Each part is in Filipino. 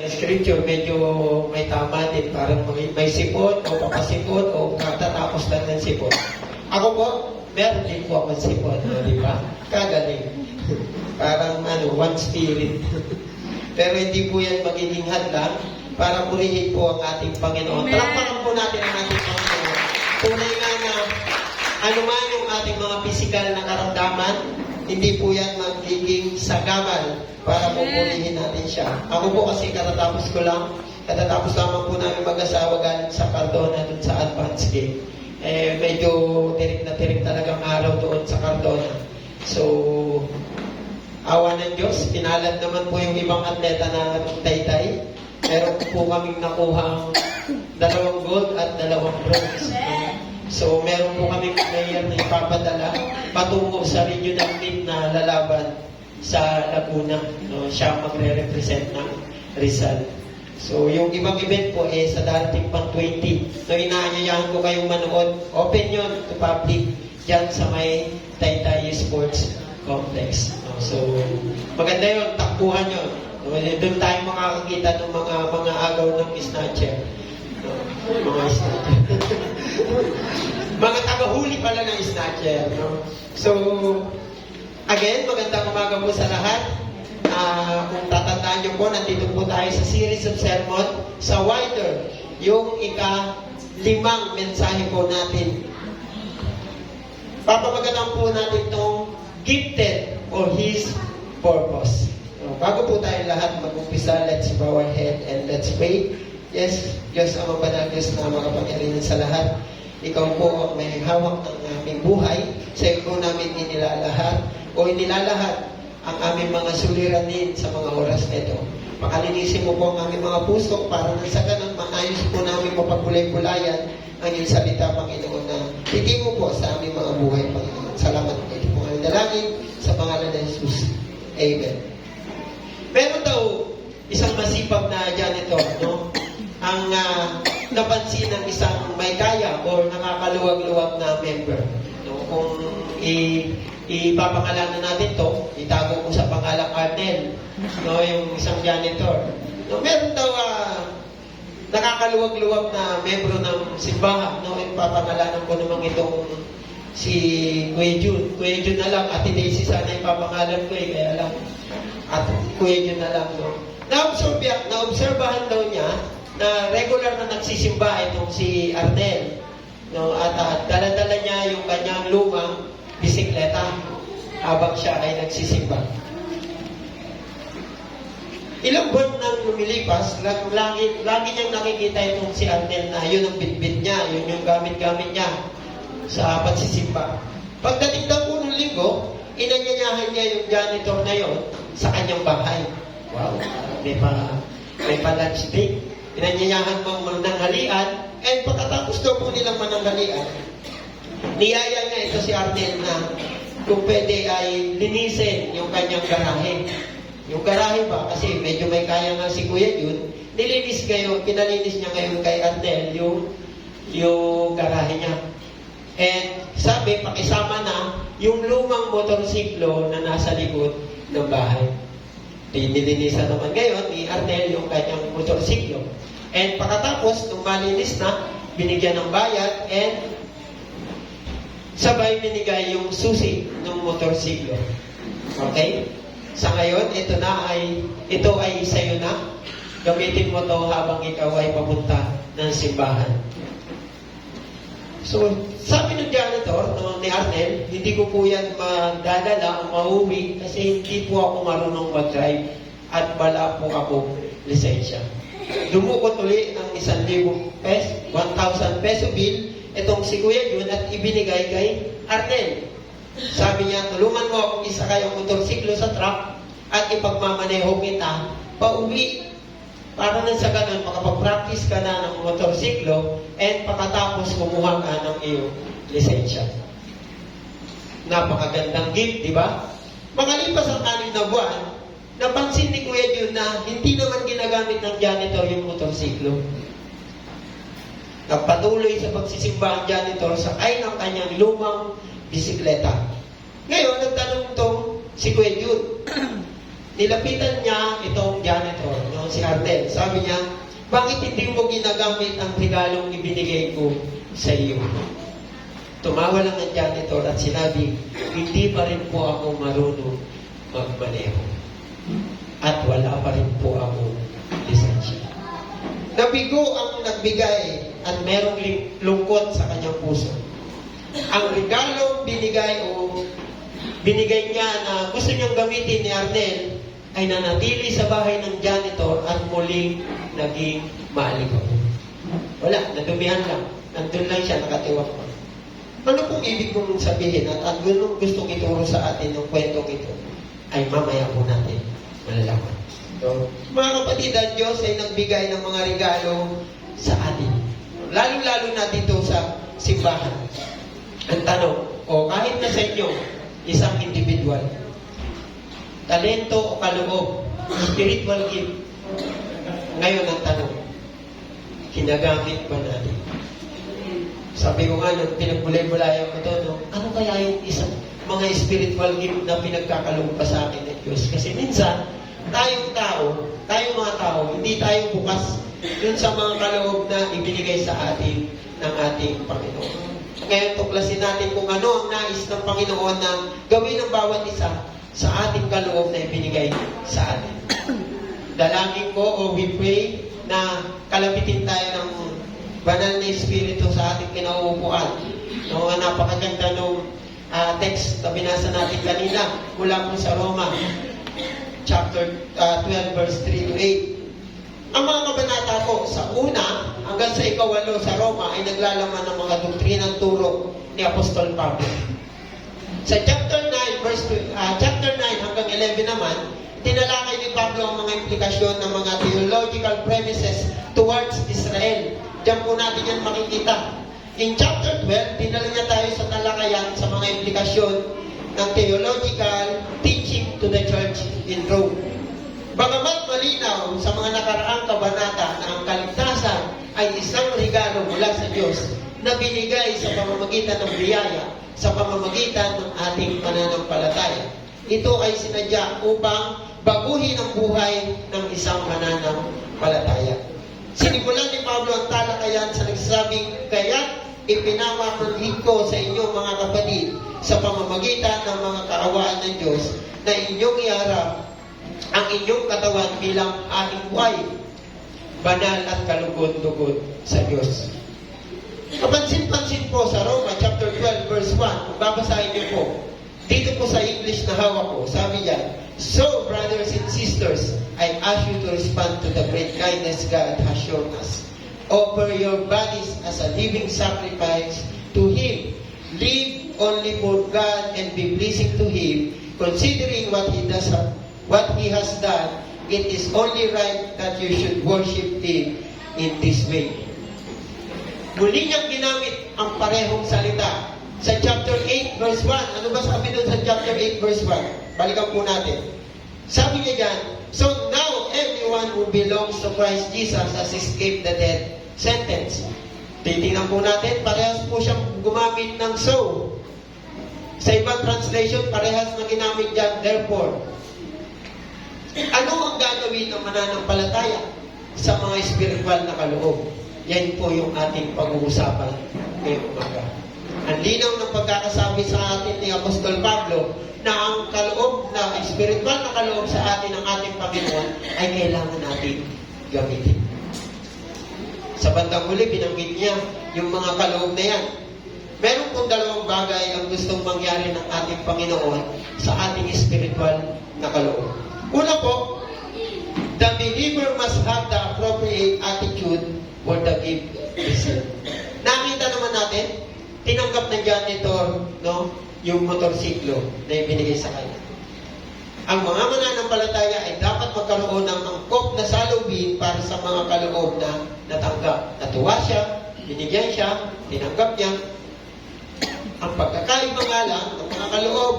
Scripture, medyo may tama din. Parang may sipon o papasipon o katatapos lang ng sipon. Ako po, meron din po akong sipon. Di ba? Kagaling. Parang one spirit. Pero hindi po yan magiging hadlang para purihin po ang ating Panginoon. Palakpakan po natin ang ating Panginoon. Tunay nga na anuman yung ating mga physical na karamdaman, hindi po yan magiging sagamal para pupurihin natin siya. Ako po kasi katatapos lamang po namin mag-asawa galing sa Cardona dun sa Advance Gate. Medyo tirik na tirik talagang araw doon sa Cardona. So, awa ng Diyos, pinalad naman po yung ibang atleta na taytay. Meron po kaming nakuhang 2 gold at 2 bronze. So, meron po kaming player na ipapadala patungo sa regional team na lalaban sa Laguna. No, siya magre-represent ng Rizal. So, yung ibang event po sa darating pang 20. So, inaanyayahan ko kayong manood. Open yun to public dyan sa may Taytay Sports Complex. No, so, maganda yun. Takbuhan yun. No, doon tayo makakakita ng mga agaw ng snatcher. No, mga snatcher. Mga tagahuli pala ng snatcher. No? So, again, magandang umaga po sa lahat. Kung tatandaan nyo po, nandito po tayo sa series of sermon sa Wider, yung ika-5 mensahe po natin. Papamagatan po natin itong gifted or His purpose. So, bago po tayo lahat mag-umpisa, let's bow our head and let's pray. Yes, Diyos ang mabanal, Diyos na makapangyarihan sa lahat. Ikaw po ang may hawak ng aming buhay. Sa iyo po namin inilalahat ang aming mga suliranin sa mga oras na ito. Makalinisin mo po ang aming mga puso para na sa ganun maayos po namin mapagkulay-kulayan ang iyong salita, Panginoon, na higing mo po sa aming mga buhay, Panginoon. Salamat po. Ito po ang dalangin sa pangalan ng Jesus. Amen. Meron daw isang masipag na janitor, no? Ang napansin ng isang may kaya o nakakaluwag-luwag na member. No? Kung ipapangalanan natin to, itago ko sa pangalang Arnel, no? Yung isang janitor. No? Meron daw nakakaluwag-luwag na membro ng simbahan. No? Ipapangalanan ko naman itong si Kuya Jun. Kuya Jun na lang, Ate Daisy sana ipapangalan ko kaya lang. At Kuya Jun na lang. No? Naobserbahan daw niya na regular na nagsisimba itong si Arnel. No? At dala-dala niya yung kanyang lumang bisikleta habang siya ay nagsisimba. Ilang buwan nang lumilipas, lagi niyang nakikita itong si Arnel na yun ang bitbit niya, yun yung gamit-gamit niya sa pagsisimba. Pagdating daw po ng linggo, inanyanyahan niya yung janitor na yun sa kanyang bahay. Wow, may pa-lunch break. Inanyayahan mong mananghalian, and pagkatapos daw po nilang mananghalian, niyaya niya ito si Arnel na kung pwede ay linisin yung kanyang garahe. Yung garahe ba, kasi medyo may kaya nga si Kuya Jun, pinalinis niya ngayon kay Arnel yung garahe niya. And sabi, pakisama na yung lumang motorsiklo na nasa likod ng bahay. Nilinisan naman ngayon ni Arnel yung kanyang motorsiklo. And pagkatapos, nung malinis na, binigyan ng bayad and sabay binigay yung susi ng motorsiklo. Okay? Sa ngayon, ito ay sa'yo na. Gamitin mo to habang ikaw ay papunta ng simbahan. So, sabi ng janitor, ni Arnel, hindi ko po yan madadala o mauwi kasi hindi po ako marunong mag-drive at wala po ako lisensya. Dumukot uli ng 1,000 peso bill itong si Kuya Jun at ibinigay kay Arnel. Sabi niya, tulungan mo akong isakay ang motorsiklo sa truck at ipagmamaneho kita pauwi. Para na sa ganun, makapag-practice ka na ng motorsiklo and pagkatapos kumuha ka ng iyong lisensya. Napakagandang gift, di ba? Makalipas ang 6 na buwan, napansin ni Kuya Jun na hindi naman ginagamit ng janitor yung motorsiklo. Nagpatuloy sa pagsisimba ang janitor sakay ng kanyang lumang bisikleta. Ngayon, nagtanong itong si Kuya Jun, nilapitan niya itong janitor, no, si Arnel. Sabi niya, bakit hindi mo ginagamit ang regalong ibinigay ko sa iyo? Tumawa lang ang janitor at sinabi, hindi pa rin po ako marunong magmaneho. At wala pa rin po ako lisensya. Nabigo ang nagbigay at merong lungkot sa kanyang puso. Ang regalong binigay niya na gusto niyang gamitin ni Arnel ay nanatili sa bahay ng janitor at muling naging maaligaw. Wala, nadumihan lang. Nandun lang siya, nakatiwak pa. Ano pong ibig kong sabihin at anong gustong ituro sa atin ng kwentong ito ay mamaya po natin malalaman. So, mga kapatid, ang Diyos ay nagbigay ng mga regalo sa atin. Lalo-lalo na dito sa simbahan. Ang tanong, o kahit na sa inyo, isang individual, talento o kaloob, spiritual gift, ngayon ang tanong, kinagamit ba natin? Sabi ko nga, nung pinagbulay-bulayan ko to, no? Ano kaya yung isang mga spiritual gift na pinagkakaloob pa sa akin ng Diyos? Kasi minsan, tayong mga tao, hindi tayo bukas dun sa mga kaloob na ibinigay sa atin ng ating Panginoon. Ngayon, tuklasin natin kung ano ang nais ng Panginoon na gawin ng bawat isa sa ating kaloob na ibinigay sa atin. Dalangin ko o we pray na kalabitin tayo ng banal na Espiritu sa ating kinauupuan. No, napakaganda nung text na binasa natin kanina mula po sa Roma chapter 12 verse 3 to 8. Ang mga kabanata ko sa una hanggang sa ikawalo sa Roma ay naglalaman ng mga doktrinang turo ni Apostol Pablo. Sa chapter 9 hanggang 11 naman, tinalakay ni Pablo ang mga implikasyon ng mga theological premises towards Israel. Diyan po natin yan makikita. In chapter 12, dinala niya tayo sa talakayan sa mga implikasyon ng theological teaching to the church in Rome. Bagamat malinaw sa mga nakaraang kabanata na ang kaligtasan ay isang regalo mula sa Diyos na binigay sa pamamagitan ng biyaya, sa pamamagitan ng ating pananampalataya. Ito ay sinadya upang baguhin ang buhay ng isang mananampalataya. Sinimulan ni Pablo ang talakayan sa nagsasabing, kaya't ipinamamanhid ko sa inyo mga kapatid sa pamamagitan ng mga kaawaan ng Diyos na inyong iharap ang inyong katawan bilang aking buhay, banal at kalugod-lugod sa Diyos. Kapansin-pansin po sa Roma chapter 12 verse 1, kung babasahin niyo po, dito po sa English na hawak ko, sabi niya, so, brothers and sisters, I ask you to respond to the great kindness God has shown us. Offer your bodies as a living sacrifice to Him. Live only for God and be pleasing to Him. Considering what He has done, it is only right that you should worship Him in this way. Muli niyang ginamit ang parehong salita. Sa chapter 8 verse 1, ano ba sabi doon sa chapter 8 verse 1? Balikan po natin. Sabi niya dyan, so now everyone who belongs to Christ Jesus has escaped the death sentence. Titingnan po natin, parehas po siyang gumamit ng so. Sa ibang translation, parehas na ginamit dyan, therefore. Ano ang gagawin ng mananampalataya sa mga spiritual na kaloob? Yan po yung ating pag-uusapan ngayong umaga. Ang linaw ng pagkakasabi sa atin ni Apostol Pablo na ang kaloob na spiritual na kaloob sa atin ng ating Panginoon ay kailangan natin gamitin. Sa bandang huli, binanggit niya yung mga kaloob na yan. Meron pong dalawang bagay ang gustong mangyari ng ating Panginoon sa ating spiritual na kaloob. Una po, the believer must have the appropriate attitude for the gift received. Nakita naman natin, tinanggap ng janitor, no, yung motorsiklo na ibinigay sa kanya. Ang mga mananampalataya ay dapat magkaroon ng angkop na salubin para sa mga kaloob na natanggap. Natuwa siya, binigyan siya, tinanggap niya. Ang pagkakaiba nga lang ng mga kaloob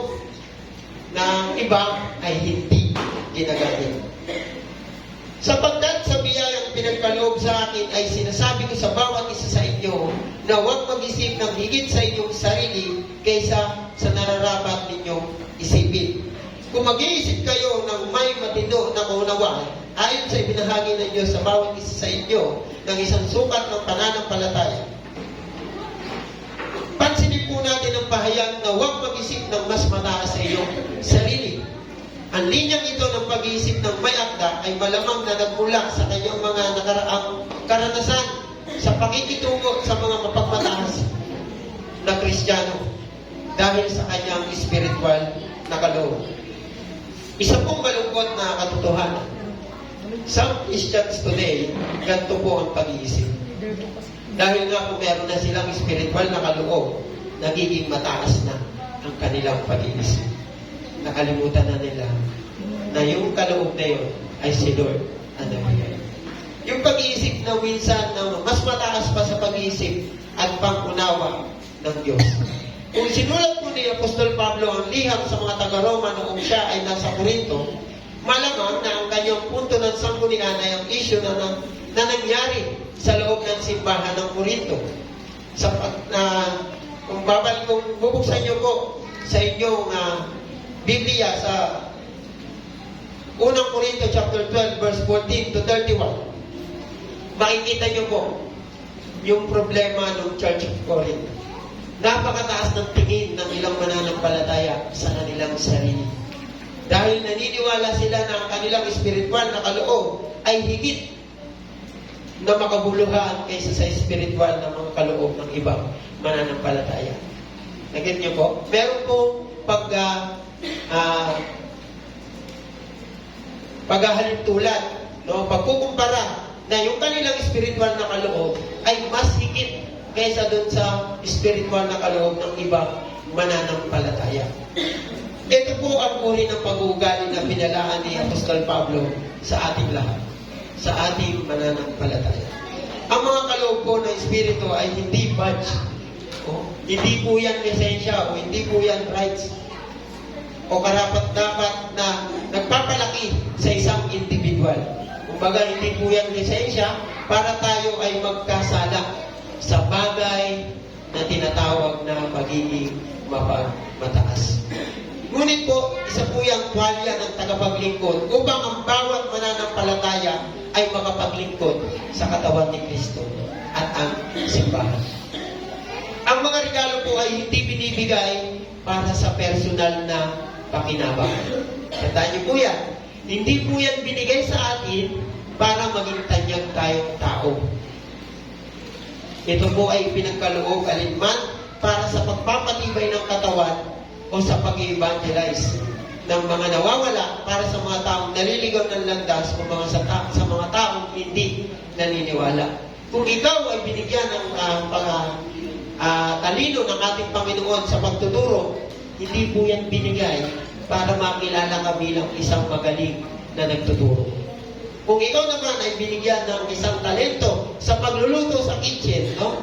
ng iba ay hindi ginagamit. Sapagkat sa biyayang pinagkaloob sa akin ay sinasabi ko sa bawat isa sa inyo na huwag mag-isip ng higit sa inyong sarili kaysa sa nararapat ninyong isipin. Kung mag-iisip kayo ng may matino na kaunawaan, ayon sa ibinahagi ng Diyos sa bawat isa sa inyo ng isang sukat ng pananampalataya. Pansinin po natin ang pahayag na huwag mag-isip ng mas mataas sa iyong sarili. Ang linyang ito ng pag-iisip ng may akda ay malamang na nagmula sa kanyang mga nakaraang karanasan sa pakikitungo sa mga mapagmataas na Kristiyano dahil sa kanyang spiritual na kaloob. Isa pong malungkot na katotohanan. Some Christians today, ganito po ang pag-iisip. Dahil nga po meron na silang spiritual na kaloob, nagiging mataas na ang kanilang pag-iisip. Nakalimutan na nila na yung kaloob na yun ay si Lord ang nabigay. Yung pag-iisip na minsan na mas mataas pa sa pag-iisip at pangunawa ng Diyos. Kung sinulat po ni Apostol Pablo ang liham sa mga taga-Roma noong siya ay nasa Corinto, malamang na ang kanyang punto ng sanggunian ay ang issue na nangyari sa loob ng simbahan ng Corinto. Kung bubuksan niyo po sa inyong Biblia sa unang Corinto chapter 12 verse 14 to 31, makikita niyo po yung problema ng Church of Corinth. Napakataas ng tingin ng ilang mananampalataya sa kanilang sarili. Dahil naniniwala sila na ang kanilang spiritual na kaloob ay higit na makabuluhan kaysa sa spiritual na mga kaloob ng ibang mananampalataya. Nagin niyo po? Meron pong paghahalintulad, no? Pagkukumpara na yung kanilang spiritual na kaloob ay mas higit kaysa dun sa spiritual na kaloob ng ibang mananampalataya. Ito po ang uri ng pag-uugali na pinalaan ni Apostol Pablo sa ating lahat, sa ating mananampalataya. Ang mga kaloob po ng Espiritu ay hindi badge, hindi po yan lisensya, o hindi po yan rights, o karapat-dapat na nagpapalaki sa isang individual. Kumbaga, hindi po yan lisensya para tayo ay magkasala sa bagay na tinatawag na pagiging mataas. Ngunit po, isa po yung kwalya ng tagapaglingkod upang ang bawat mananampalataya ay makapaglingkod sa katawan ni Kristo at ang simbahan. Ang mga regalo po ay hindi binibigay para sa personal na pakinabang. Tandaan niyo po yan. Hindi po yan binigay sa atin para maging tanyag tayong tao. Ito po ay pinagkaloob alinman para sa pagpapatibay ng katawan o sa pag-evangelize ng mga nawawala para sa mga taong naliligaw ng landas o sa mga taong hindi naniniwala. Kung ikaw ay binigyan ng talino ng ating Panginoon sa pagtuturo, hindi po yan binigay para makilala ka bilang isang magaling na nagtuturo. Kung ikaw naman ay binigyan ng isang talento sa pagluluto sa kitchen, no?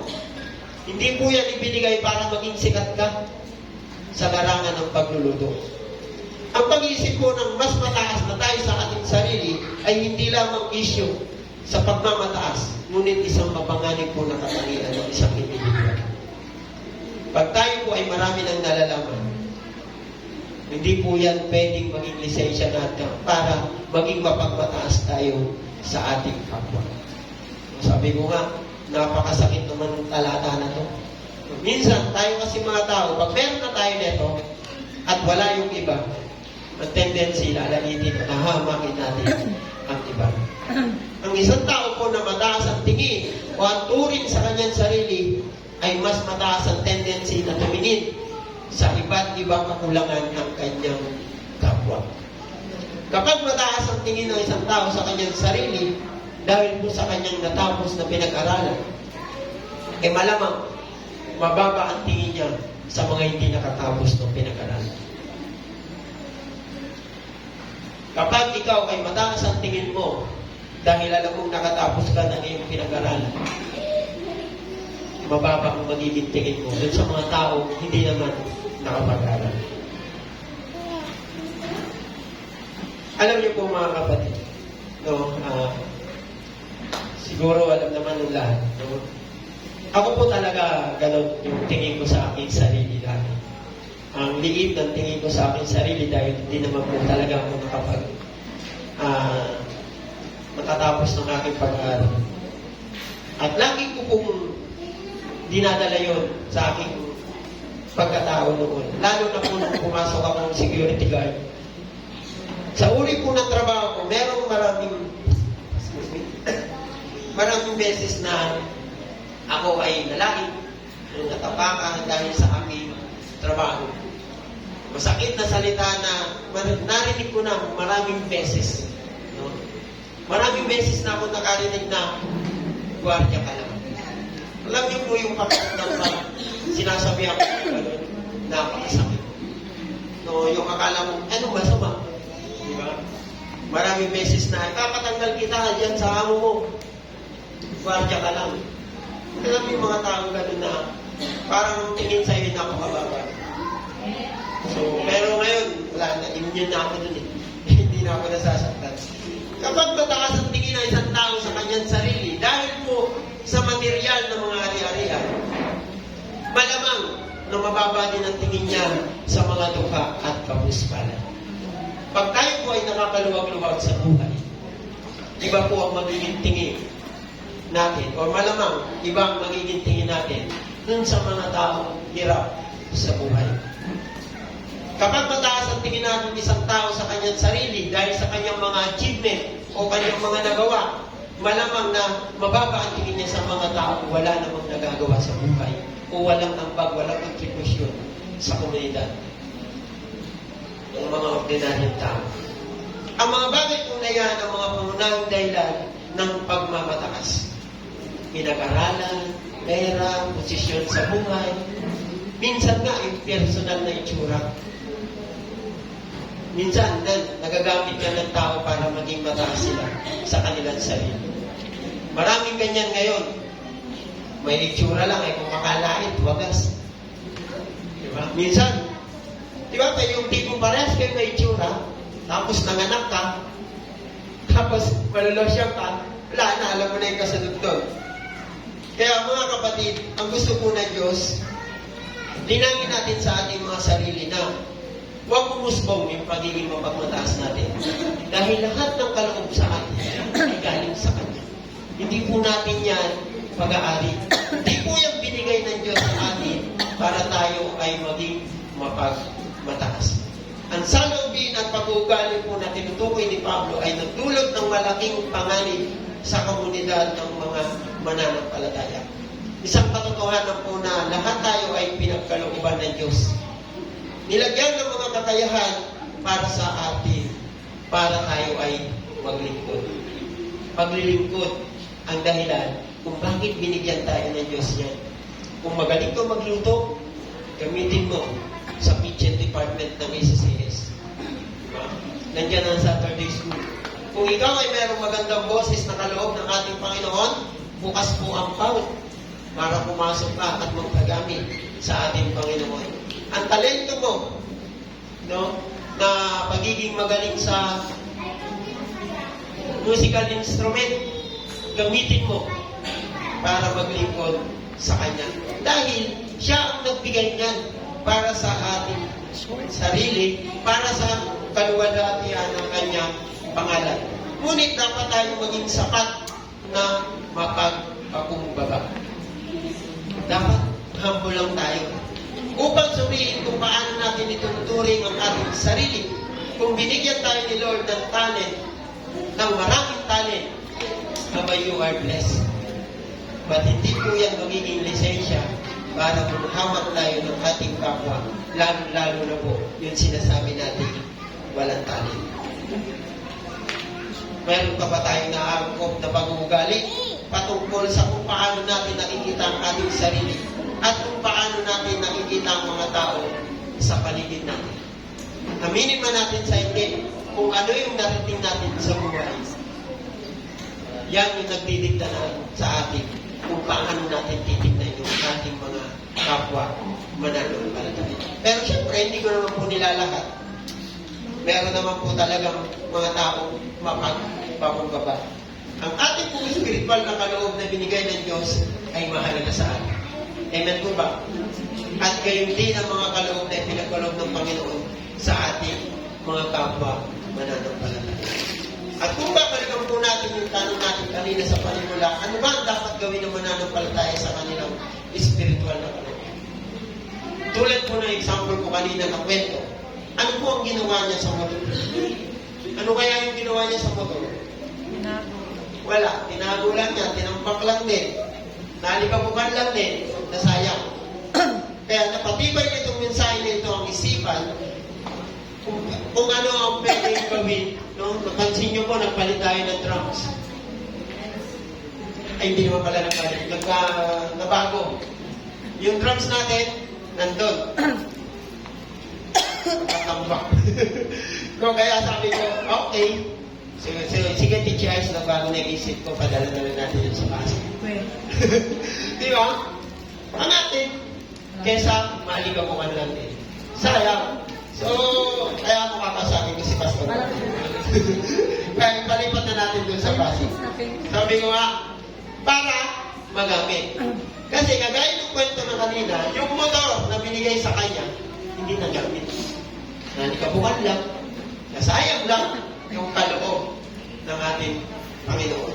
Hindi po yan ibinigay para maging sikat ka sa larangan ng pagluluto. Ang pag-iisip po ng mas mataas na tayo sa ating sarili ay hindi lamang issue sa pagmamataas, ngunit isang mapanganib po na katangian ng isang individual. Pag tayo po ay marami ng nalalaman, hindi po yan pwedeng maging lisensya natin para maging mapagmataas tayo sa ating kapwa. Sabi ko nga, napakasakit naman ng talata na to. Minsan, tayo kasi mga tao, pag meron na tayo nito at wala yung iba, ang tendency, lalanitin na hamakin natin ang iba. Ang isang tao po na mataas ang tingin o ang turing sa kanyang sarili ay mas mataas ang tendency na tumingin sa iba't ibang kakulangan ng kanyang kapwa. Kapag mataas ang tingin ng isang tao sa kanyang sarili, dahil po sa kanyang natapos na pinag-aralan, malamang mababa ang tingin niya sa mga hindi nakatapos ng pinag-aralan. Kapag ikaw ay mataas ang tingin mo, dahil alam mong nakatapos ka ng iyong pinag-aralan, mababa ang magiging tingin mo dun sa mga tao hindi naman nakapag-aral. Alam niyo po mga kapatid, no, siguro alam naman ng lahat, no? Ako po talaga ganun yung tingin ko sa aking sarili dati. ang liit ng tingin ko sa akin sarili dahil hindi naman po talaga ako makatapos ng aking pag-aaral. At lagi ko pong dinadala yun sa aking pagkatao noon. Lalo na po nung pumasok akong security guard. Sa uli po ng trabaho ko, merong maraming beses na ako ay nalait, natapakan dahil sa aking trabaho. Masakit na salita na narinig ko na maraming beses. No? Maraming beses na ako nakarinig na gwardiya ka lang. Alam niyo po yung pakiramdam na sinasabi ako gano'n, napakasakit. No, yung akala mo, anong masama? Diba? Maraming beses na, ipapatanggal kita dyan sa amo mo. Gwardiya ka lang. Alam yung mga tao gano'n na parang tingin sa'yo na napakababa. So, pero ngayon, wala na, immune na ako dun eh. Hindi na ako nasasaktan. Kapag mataas ang tingin ng isang tao sa kanyang sarili, dahil po sa material ng mga ari-arian, malamang na mababa din ang tingin niya sa mga dukha at kapuspalan. Pag tayo po ay nakakaluwag-luwag sa buhay, iba po ang magiging tingin natin, o malamang iba ang magiging tingin natin dun sa mga taong hirap sa buhay. Kapag mataas ang tingin natin isang tao sa kanyang sarili dahil sa kanyang mga achievement o kanyang mga nagawa, malamang na mababa ang tingin niya sa mga tao wala namang nagagawa sa buhay o walang ambag, walang kontribusyon sa komunidad. Ang mga ordinaryong tao. Ang mga bagay po na yan ang mga pangunahing dahilan ng pagmamataas. Pinag-aralan, pera, posisyon sa buhay, minsan nga yung personal na itsura. Minsan, nagagamit ka ng tao para maging mataas sila sa kanilang sarili. Maraming ganyan ngayon. May itsura lang, kung makalait, wagas. Diba? Minsan, diba pa yung tipong parehas kayo may itsura, tapos nanganak ka, tapos malulosya ka, wala na, alam mo na yung kasunod doon. Kaya mga kapatid, ang gusto po ng Diyos, linangin natin sa ating mga sarili na huwag umusbong yung pagiging mapagmataas natin. Dahil lahat ng kaloob sa atin ay galing sa Kanya. Hindi po natin yan pag-aari. Hindi po yung binigay ng Diyos sa atin para tayo ay maging mapagmataas. Ang saloobin at pag-uugali po na tinutukoy ni Pablo ay nagdulot ng malaking panganib sa komunidad ng mga mananampalataya. Isang katotohanan po na lahat tayo ay pinagkalooban ng Diyos. Nilagyan ng mga kakayahan para sa atin, para tayo ay maglingkod. Paglilingkod ang dahilan kung bakit binigyan tayo ng Diyos yan. Kung magaling ka magluto, gamitin mo sa kitchen department ng ACCS. Nandiyan ang Saturday School. Kung ikaw ay mayroong magandang boses na kaloob ng ating Panginoon, bukas po ang PAUD para pumasok ka at magpagamit sa ating Panginoon. Ang talento mo, no, na pagiging magaling sa musical instrument, gamitin mo para maglingkod sa Kanya. Dahil siya ang nagbigay niyan para sa ating sarili, para sa kaluwalhatian ng Kanyang pangalan. Ngunit dapat tayo maging sapat na mapagpakumbaba. Dapat humble lang tayo. Upang suriin kung paano natin ituturing ang ating sarili. Kung binigyan tayo ni Lord ng talent, ng maraming talent, abay you are blessed. But hindi po yan magiging lisensya para maghamak tayo ng ating kapwa. Lalo na po yung sinasabi natin, walang talent. Meron pa ba tayong naangkop na pag-uugali patungkol sa kung paano natin nakikita ang ating sarili at kung paano natin nakikita ang mga tao sa paligid natin. Aminin man natin sa hindi kung ano yung narating natin sa buhay. Yan yung nagdidikta na sa atin kung paano natin titignan yung ating mga kapwa mananampalataya. Pero syempre, hindi ko naman po nilalahat. Meron naman po talagang mga taong mapagpakumbaba. Ang ating pong spiritual na kaloob na binigay ng Diyos ay mahalaga sa atin. Amen po ba? At gayon din ang mga kaloob na pinagkaloob ng Panginoon sa ating mga kapwa mananampalataya. At kung babalikan po natin yung tanong natin kanina sa panimula, ano ba ang dapat gawin ng mananampalataya sa kanilang spiritual na kaloob? Tulad po ng example ko kanina na kwento, ano po ang ginawa niya sa motor? Ano kaya yung ginawa niya sa motor? Wala, tinago lang niya, tinampak lang din, nalikabukan lang din, nasayang. Kaya napatibay nitong mensahe na ito ang isipan kung ano ang pwedeng gawin. No? Napansin niyo po, nagpalit tayo ng drums. Ay, hindi naman pala nagpalit. Nabago. Yung drums natin, nandun. Nakatambak. No, kaya sabi ko, okay. Sige, Teacher Ice, nagbago na isip ko, padala na lang natin yun sa base. Di ba? Ang atin, kesa maligabukan lang din. Sayang. So, kaya ako kakasabi ko si Pastor. Kaya palipat na natin dun sa base. Sabi ko nga, para magamit. Kasi kagaya ng kwento na kanina, yung motor na binigay sa kanya, hindi nagamit. Nalikabukan lang, nasayang lang yung kaloob ng ating Panginoon.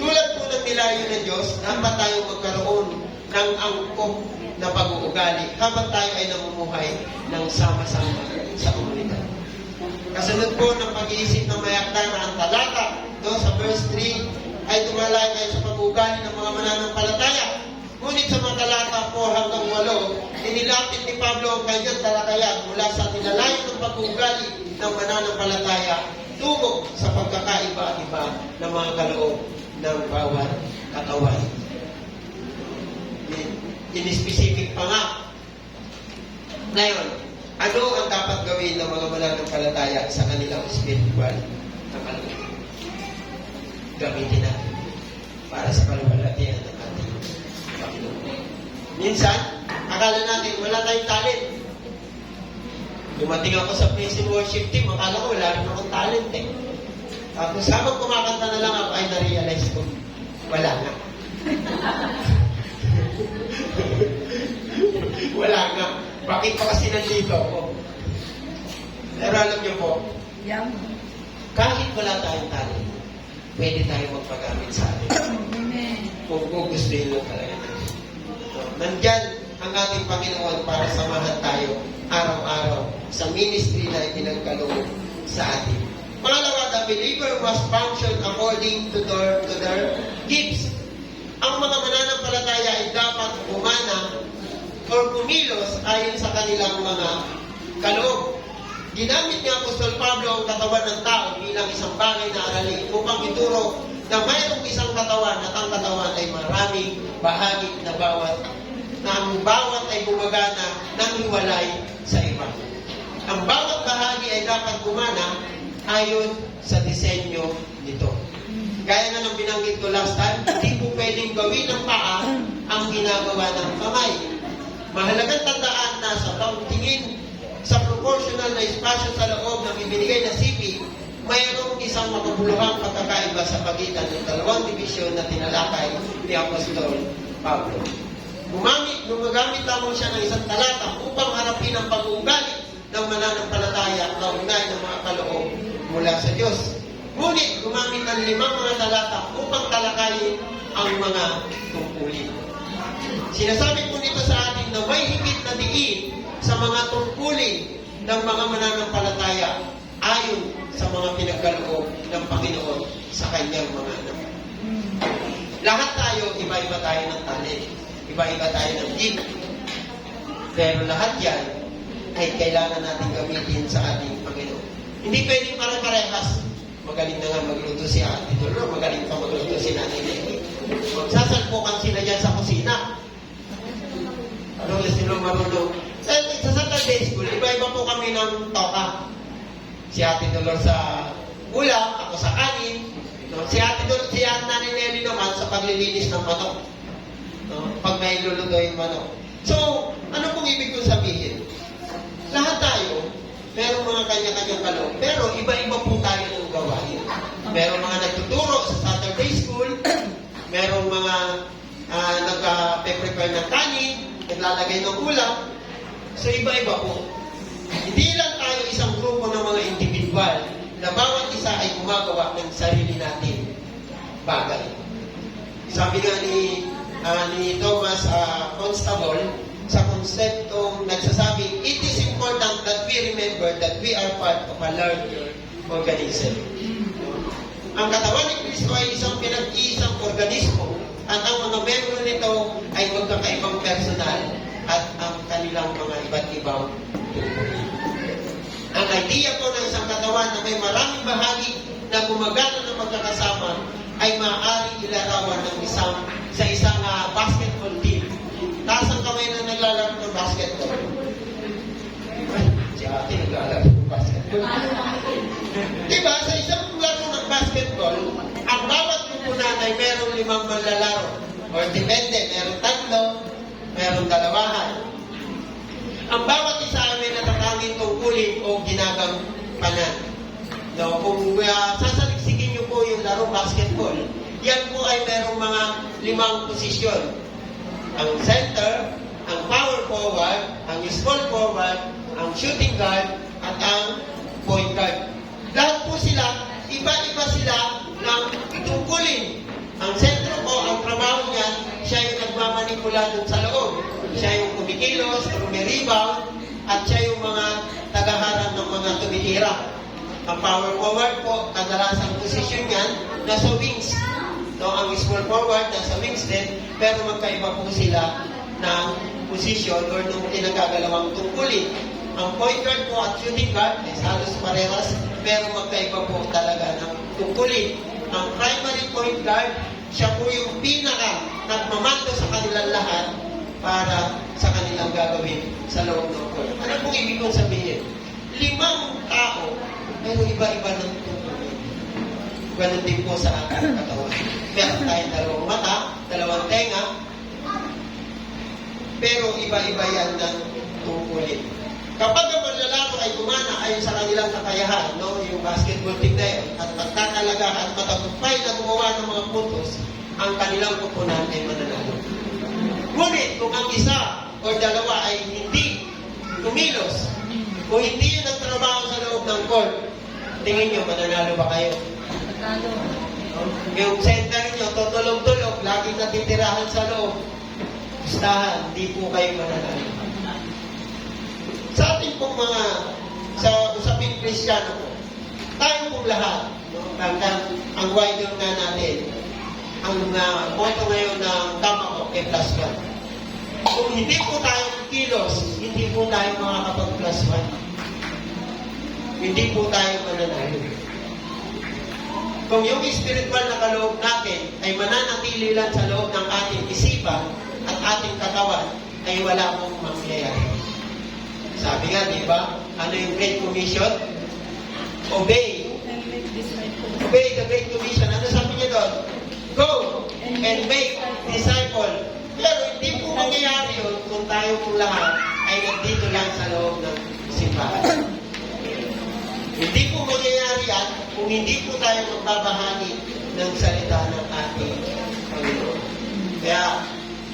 Tulad po ng nilayo ng Diyos, dapat tayo magkaroon ng angkop na pag-uugali habang tayo ay namumuhay ng sama-sama sa komunidad. Kasunod po ng pag-iisip ng mayakda na ang talata sa verse 3 ay tumalay tayo sa pag-uugali ng mga mananampalataya. Ngunit sa mga talata 4 hanggang 8, inilapit ni Pablo ang kanyang talakayan mula sa nilalayo ng pag-uugali ng mananampalataya tungo sa pagkakaiba-iba ng mga kaloob ng bawat katawan. In-specific pa nga. Ngayon, ano ang dapat gawin ng mga mananampalataya sa kanilang spiritual na kaloob? Gamitin natin para sa kaluwalhatian ng ating Panginoon. Minsan, akala natin wala tayong talent. Dumating ako sa praise and worship team, akala ko wala rin akong talent eh. Tapos habang kumakanta na lang ako, ay na-realize ko, wala nga. Wala nga. Bakit pa kasi nandito ako? Pero alam niyo po, kahit wala tayong talent, pwede tayo magpagamit sa atin. Kung gusto yun lang talaga natin. So, nandyan ang ating Panginoon para samahan tayo araw-araw sa ministry na ipinagkaloob sa atin. Pangalawa, the believer must function according to their gifts. Ang mga mananampalataya ay dapat umana or kumilos ayon sa kanilang mga kaloob. Ginamit ni Apostol Pablo ang katawan ng tao bilang isang bagay na aralin upang ituro na mayroong isang katawan at ang katawan ay maraming bahagi na ang bawat ay gumagana ng hiwalay sa iba. Ang bawat bahagi ay dapat gumana ayon sa disenyo nito. Gaya nga ng binanggit ko last time, hindi po pwedeng gawin ng paa ang ginagawa ng kamay. Mahalagang tandaan na sa pagtingin sa proportional na espasyo sa loob ng ibinigay na sipi, mayroong isang makabuluhang pagkakaiba sa pagitan ng dalawang dibisyon na tinalakay ni Apostol Pablo. Gumagamit lamang siya ng isang talata upang harapin ang pag-uugali ng mananampalataya at kaunay ng mga kaloob mula sa Diyos. Ngunit gumamit ng 5 mga talata upang talakayin ang mga tungkulin. Sinasabi po nito sa atin na may higit na diin sa mga tungkulin ng mga mananampalataya ayon sa mga pinagkaloob ng Panginoon sa kanyang mga anak. Lahat tayo, iba-iba tayo ng talent. Iba-iba tayo ng gift. Pero lahat yan ay kailangan natin gamitin sa ating Panginoon. Hindi pwedeng pare-parehas. Magaling na nga magluto si Ate Dolor, magaling pa magluto si Nanay Nelly. Magsasalpukan sila dyan sa kusina. Ano sila marunong? Sa Saturday School, iba-iba po kami ng toka. Si Ate Dolor sa ulam, ako sa kanin. No? Si Nanay Nelly naman sa paglilinis ng manok. No? Pag may luluto yung manok. So, ano pong ibig kong sabihin? Lahat tayo, merong mga kanya-kanyang kaloob. Pero iba-iba po tayo ng gawain. Merong mga nagtuturo sa Saturday School, merong mga nagpa-prepare ng kanin, naglalagay ng ulam, So iba-iba po. Hindi lang tayo isang grupo ng mga individual na bawat isa ay gumagawa ng sarili natin bagay. Sabi nga ni Thomas Constable, sa konseptong nagsasabi, it is important that we remember that we are part of a larger organism. Ang katawan ni Kristo ay isang pinag-iisang organismo at ang mga membro nito ay magkakaibang personal at ang kanilang mga iba't ibang tungkulin. Ang idea po ng isang katawan na may maraming bahagi na gumagana ng magkakasama ay maaaring ilarawan sa isang basketball team. Taas ang kamay na naglalaro ng basketball. Si ate naglalaro ng basketball. Diba, sa isang laro ng basketball, ang bawat kupunan ay merong 5 manlalaro. Or depende, merong 3, merong 2. Ang bawat isa ay may natatanging tungkulin o ginagampanan. No, kung sasaliksikin niyo po yung laro basketball, yan po ay merong mga 5 posisyon. Ang center, ang power forward, ang small forward, ang shooting guard, at ang point guard. Lahat po sila, iba-iba sila ng tungkulin. Ang sentro po, ang trabaho niya, siya yung nagmamanipula dun sa loob. Siya yung kumikilos, rebound, at siya yung mga tagaharap ng mga tumitira. Ang power forward po, kadalasang posisyon yan, nasa wings. No, ang small forward, nasa wings din, pero magkaiba po sila ng posisyon or nung pinagagalawang tungkulin. Ang point guard po at shooting guard, ay halos parehas, pero magkaiba po talaga ng tungkulin. Ang primary point guard, siya po yung pinaka nagmamando sa kanilang lahat para sa kanilang gagawin sa loob ng court. Ano pong ibig kong sabihin? 5 tao, pero iba-iba ng tungkulin. Ganun din po sa ating katawan. Meron tayong 2 mata, 2 tenga, pero iba-iba yan ng tungkulin. Kapag ang manlalaro ay gumana ayon sa kanilang kakayahan, no, yung basketball team na yun, at magkakalaga at matagumpay na gumawa ng mga puntos, ang kanilang kupunan ay mananalo. Ngunit kung ang isa o 2 ay hindi tumilos, kung hindi yun ang trabaho sa loob ng court, tingin nyo, mananalo ba kayo? Yung center nyo, tutulog-tulog, laging natitirahan sa loob. Gustahan, hindi po kayo mananalo. Sa ating pong sa usaping Kristiyano po, tayo pong lahat, no, ang wider nga natin, ang motto ngayon ng tama ko, plus 1. Kung hindi po tayo kilos, hindi po tayo makakapag plus 1. Hindi po tayo mananalo. Kung yung spiritual na kaloob natin ay mananatili lang sa loob ng ating isipan at ating katawan, ay wala pong mangyayari. Sabi nga, di ba? Ano yung Great Commission? Obey. Obey the Great Commission. Ano sabi niya doon? Go and make disciple. Pero hindi po mangyayari yun kung tayo po lahat ay nandito lang sa loob ng simbahan. Hindi po mangyayari yan kung hindi po tayo magbabahagi ng salita ng ating Panginoon. Kaya,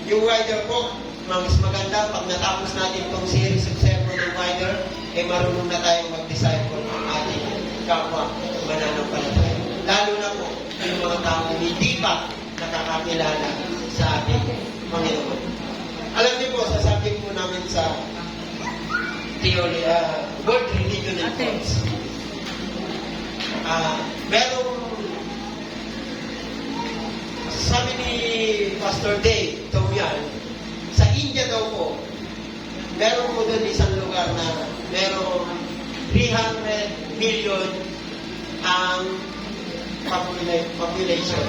yung rider po, mas maganda pag natapos natin itong series of sermon ng rider, eh marunong na tayong mag-disciple ng ating kapwa mananampalataya. Lalo na po yung mga taong hindi pa nakakakilala sa ating Panginoon. Alam niyo po, sasabihin po namin sa World Religion and Courts. Merong sabi ni Pastor Dave Tomyan, sa India daw po, meron po doon isang lugar na merong 300 million ang population.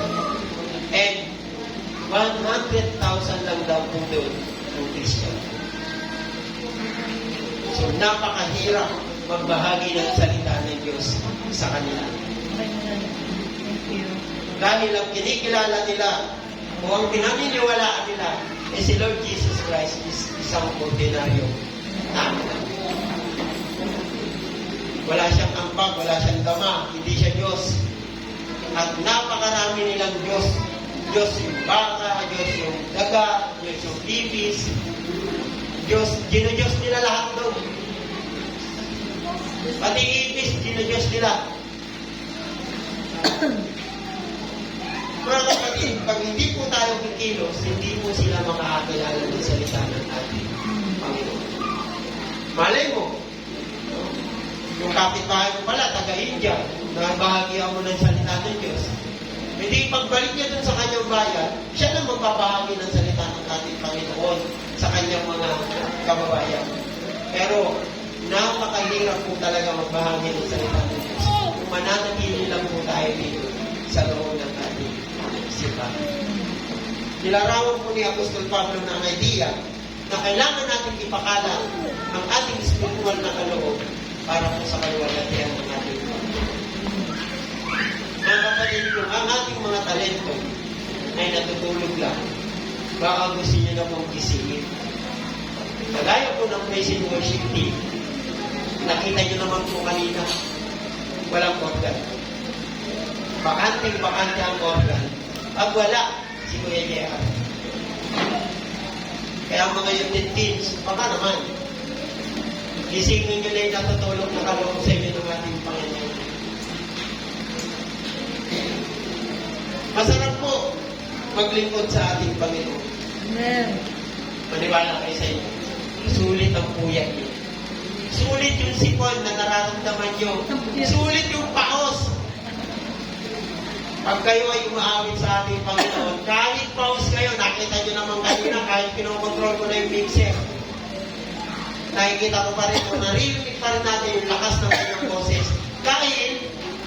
And 100,000 lang daw po doon ang Christian. So, napakahirap magbahagi ng salita ng Diyos sa kanila. Dahil ang kinikilala nila o ang pinaniniwalaan nila eh si Lord Jesus Christ is isang ordinaryo tao. Wala siyang ampag, wala siyang dama, hindi siya Diyos. At napakarami nilang Diyos. Diyos yung baka, Diyos yung daga, Diyos yung bibis. Diyos, Diyos nila lahat doon. Pati ibis, Diyos nila. Mga kapatid, pag hindi po tayo kikilos, hindi po sila makakakilala ng salita ng ating Panginoon. Malay mo, yung kapitbahay mo pala, taga-India, na bahagihan mo ng salita ng Diyos. Hindi pagbalik niya dun sa kanyang bayan, siya na magbabahagi ng salita ng ating Panginoon sa kanyang mga kababayan. Pero, napakahirap po talaga magbahagi ng salita ng Diyos. Kung mananatili lang po tayo dito sa loob ng ating simbahan. Nilarawan po ni Apostol Pablo ng idea na kailangan natin ipakalat ang ating spiritual na kaloob para po sa kaluwalhatian ng ating Panginoon. Mga kapatid ko, ang ating mga talento ay natutulog lang. Baka gusto niyo na pong gisingin. Kagaya po ng praise and worship team, nakita niyo naman po kanina, walang organ. Bakante ang organ. Pag wala, si Kuya J.R. Kaya mga yung teens, baka naman, gisingin nyo na yung natutulog na kaloob sa inyo ng ating Panginoon. Masarap po maglingkod sa ating Panginoon. Amen. Maniwala kayo sa inyo. Sulit ang puyat nyo. Sulit yung sipon na nararamdaman nyo. Sulit yung paos. Pag kayo ay umaawit sa ating Panginoon, kahit paos kayo, nakita nyo naman kanina, kahit kinokontrol ko na yung mixer. Nakikita ko pa rin, naririnig pa rin natin yung lakas ng kanyang boses. Dahil,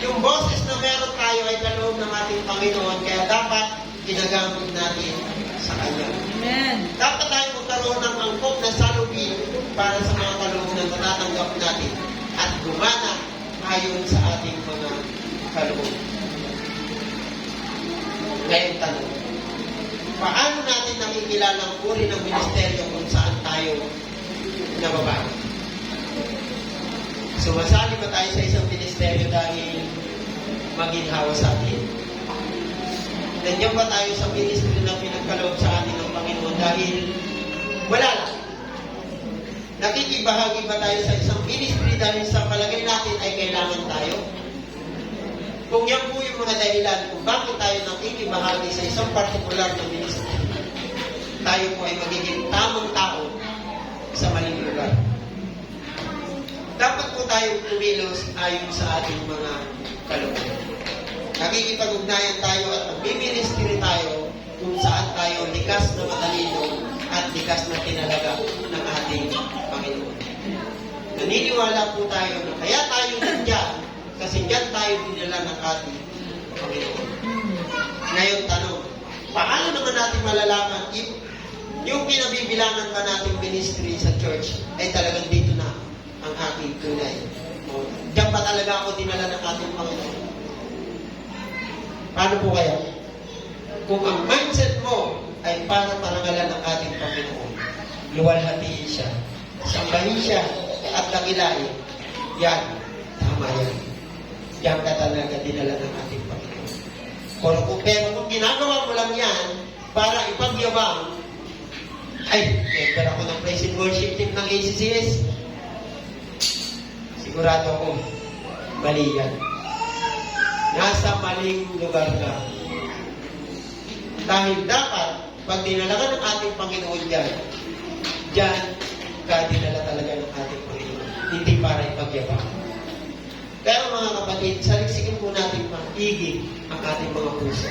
yung boses na meron tayo ay kaloob ng ating Panginoon, kaya dapat ginagamit natin sa Kanya. Amen. Dapat tayo magkaroon ng angkop na salubin para sa mga kaloob na natatanggap natin at gumana ayon sa ating mga kaloob. Ngayon tanong, paano natin nakikilala ang uri ng ministeryo kung saan tayo nababago? Sumasali ba tayo sa isang ministeryo dahil maginhawa sa atin? Nandiyan ba tayo sa ministry na pinagkaloob sa atin ng Panginoon dahil wala lang? Nakikibahagi ba tayo sa isang ministry dahil sa palagay natin ay kailangan tayo? Kung yan po yung mga dahilan kung bakit tayo nakikibahagi sa isang partikular na ministry, tayo po ay magiging tamang tao sa maling lugar. Dapat po tayo kumilos ayon sa ating mga kaloob. Nakikipag-ugnayan tayo at magbiministry tayo kung saan tayo likas na matalino at likas na tinalaga ng ating Panginoon. Naniniwala po tayo na kaya tayo nandiyan kasi diyan tayo dinala ng ating Panginoon. Ngayon tanong, paano naman natin malalaman if yung pinabibilangan ba nating ministry sa church ay talagang dito na ang ating tunay? O, diyan pa talaga ako dinala ng ating Panginoon? Paano po kaya? Kung ang mindset mo ay para parangalan ng ating Panginoon, luwalhatiin siya, sambahin siya, at dakilain, yan, tama yan. Yan ka talaga dinala ng ating Panginoon. Pero kung ginagawa mo lang yan, para ipagyabang, ay, member ako ng praise and worship team ng ACCS. Sigurado ako, mali yan. Nasa maling lugar ka. Dahil dapat, pag dinala ka ng ating Panginoon diyan ka dinala talaga ng ating Panginoon. Hindi para ipagyabang. Pero mga kapatid, saliksikin po natin maiging ang ating mga puso.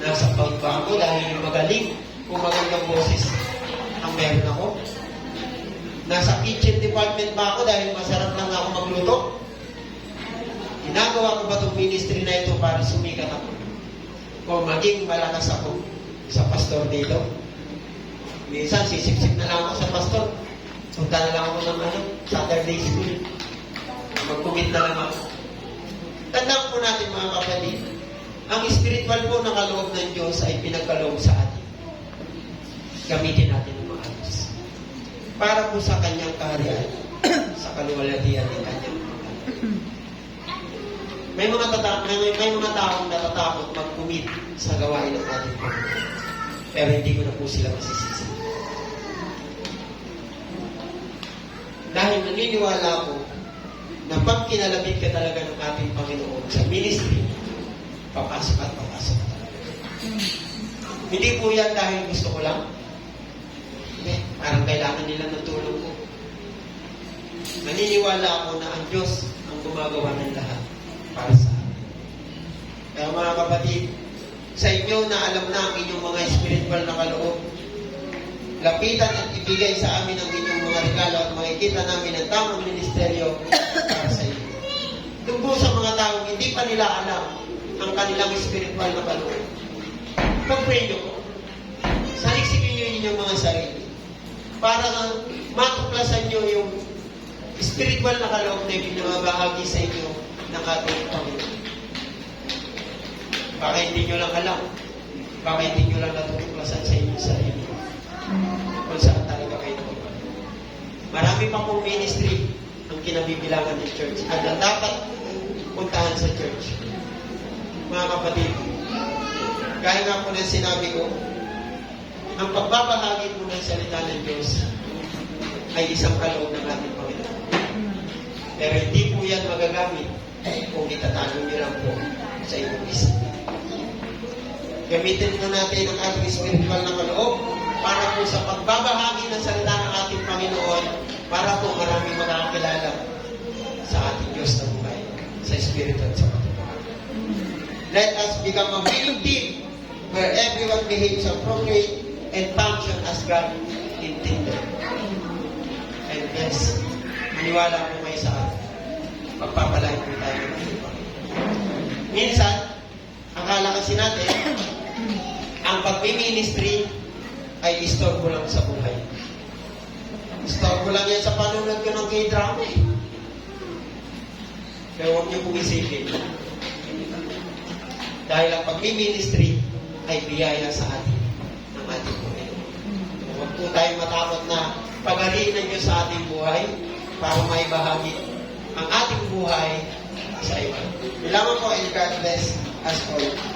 Nasa pag ba ako dahil magaling kung magandang boses ang meron ako? Nasa kitchen department ba ako dahil masarap lang ako magluto? Ginagawa ko ba itong ministry na ito para sumikat ako? O maging malakas ako sa pastor dito? Minsan, sisip-sip na lang ako sa pastor. Punta na lang ako ng Saturday school. Mag-commit na lang ako. Tandaan po natin mga kapatid, ang spiritual po na kaloob ng Diyos ay pinagkaloob sa atin. Gamitin natin ang mga ayos. Para po sa kanyang kaharian, sa kaluwalhatian ng kanyang mga. May mga taong natatakot mag-commit sa gawain ng ating Panginoon. Pero hindi ko na po sila masisisi. Dahil naniniwala ako na pag kinalabit ka talaga ng ating Panginoon sa ministry, papasok at papasok talaga. Hindi po yan dahil gusto ko lang. Hindi, parang kailangan nila ng tulong ko. Naniniwala ako na ang Diyos ang gumagawa ng lahat para sa amin. Kaya mga kapatid, sa inyo na alam na ang inyong mga spiritual na kaloob, lapitan at ibigay sa amin ang inyong mga regalo at makikita namin ang tamang ministeryo para sa inyo. Doon po sa mga taong hindi pa nila alam ang kanilang spiritual na kaloob, pag-pray nyo po. Saliksikin nyo inyong mga sarili para matuklasan nyo yung spiritual na kaloob na ibinabahagi sa inyo ng ating Panginoon. Baka hindi nyo lang alam. Baka hindi nyo lang natutuklasan sa inyong sarili. Kung saan talaga kayo naman. Marami pa pong ministry ang kinabibilangan ng church at ang dapat puntahan sa church. Mga kapatid, gaya nga po ng sinabi ko, ang pagbabahagi po ng salita ng Diyos ay isang kaloob ng ating Panginoon. Pero hindi po yan magagamit kung itatago niyo lang po sa inyong isip. Gamitin po natin ang ating spiritual na kaloob para po sa pagbabahagi ng salita ng ating Panginoon, para po marami makakilala sa ating Diyos na buhay, sa Espiritu at sa katotohanan. Let us become a willing team where everyone behaves appropriate and function as God intended. And yes, maniwala po kayo sa atin. Pagpapalain po tayo ng ating Panginoon. Minsan, akala kasi natin, ang pag-ministry ay istorbo lang sa buhay. Istorbo lang yan sa panunod ko ng K-drama eh. Pero huwag niyo pong isipin. Dahil ang pag-ministry ay biyaya sa atin ng ating buhay. Huwag po tayong matakot na pag-ariin ng Diyos sa ating buhay para maibahagi ang ating buhay sa iba. Kailangan po, and God bless us all.